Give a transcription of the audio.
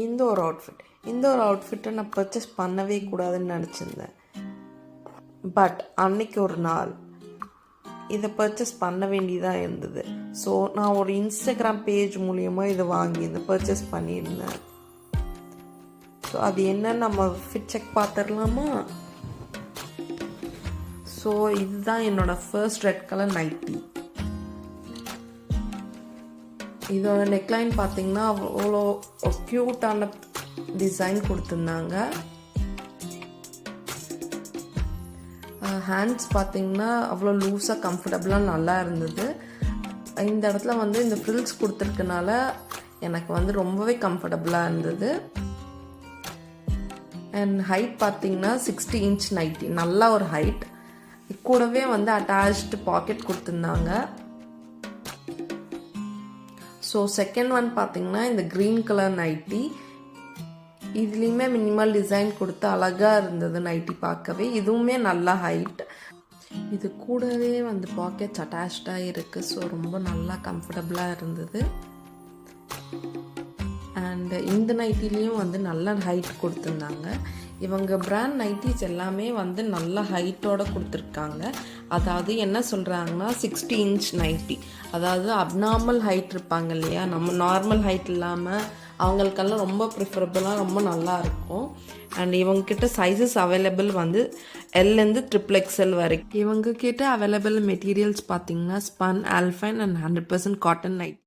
இந்த ஒரு அவுட்ஃபிட்டை நான் பர்ச்சேஸ் பண்ணவே கூடாதுன்னு நினச்சிருந்தேன். பட் அன்னைக்கு ஒரு நாள் இதை பர்ச்சேஸ் பண்ண வேண்டியதாக இருந்தது. ஸோ நான் ஒரு இன்ஸ்டாகிராம் பேஜ் மூலியமாக இதை வாங்கி இதை பர்ச்சேஸ் பண்ணியிருந்தேன். ஸோ அது என்னன்னு நம்ம ஃபிட் செக் பார்த்துடலாமா? ஸோ இதுதான் என்னோடய ஃபர்ஸ்ட் ரெட் கலர் நைட்டி. இதோட நெக்லைன் பார்த்தீங்கன்னா அவ்வளோ க்யூட்டான டிசைன் கொடுத்துருந்தாங்க. ஹேண்ட்ஸ் பார்த்தீங்கன்னா அவ்வளோ லூஸாக கம்ஃபர்டபுளாக நல்லா இருந்தது. இந்த இடத்துல வந்து இந்த ஃப்ரில்ஸ் கொடுத்துருக்கனால எனக்கு ரொம்பவே கம்ஃபர்டபுளாக இருந்தது. அண்ட் ஹைட் பார்த்தீங்கன்னா 60 inch நைட்டி, நல்லா ஒரு ஹைட். கூடவே அட்டாச்டு பாக்கெட் கொடுத்துருந்தாங்க. ஸோ செகண்ட் ஒன் பார்த்தீங்கன்னா இந்த க்ரீன் கலர் நைட்டி. இதுலேயுமே மினிமல் டிசைன் கொடுத்து அழகாக இருந்தது நைட்டி பார்க்கவே. இதுவுமே நல்லா ஹைட். இது கூடவே பாக்கெட்ஸ் அட்டாச்சாக இருக்குது. ஸோ ரொம்ப நல்லா கம்ஃபர்டபுளாக இருந்தது. அண்ட் இந்த நைட்டிலையும் நல்ல ஹைட் கொடுத்துருந்தாங்க. இவங்க பிராண்ட் நைட்டிஸ் எல்லாமே நல்ல ஹைட்டோடு கொடுத்துருக்காங்க. அதாவது என்ன சொல்கிறாங்கன்னா 60 inch நைட்டி, அதாவது அப்நார்மல் ஹைட் இருப்பாங்க இல்லையா, நம்ம நார்மல் ஹைட் இல்லாமல் அவங்களுக்கெல்லாம் ரொம்ப ப்ரிஃபரபுளாக ரொம்ப நல்லா இருக்கும். அண்ட் இவங்கக்கிட்ட சைஸஸ் அவைலபிள் எல்லேருந்து XXL வரைக்கும். இவங்கக்கிட்ட அவைலபிள் மெட்டீரியல்ஸ் பார்த்திங்கன்னா spun, alpine and 100% cotton night.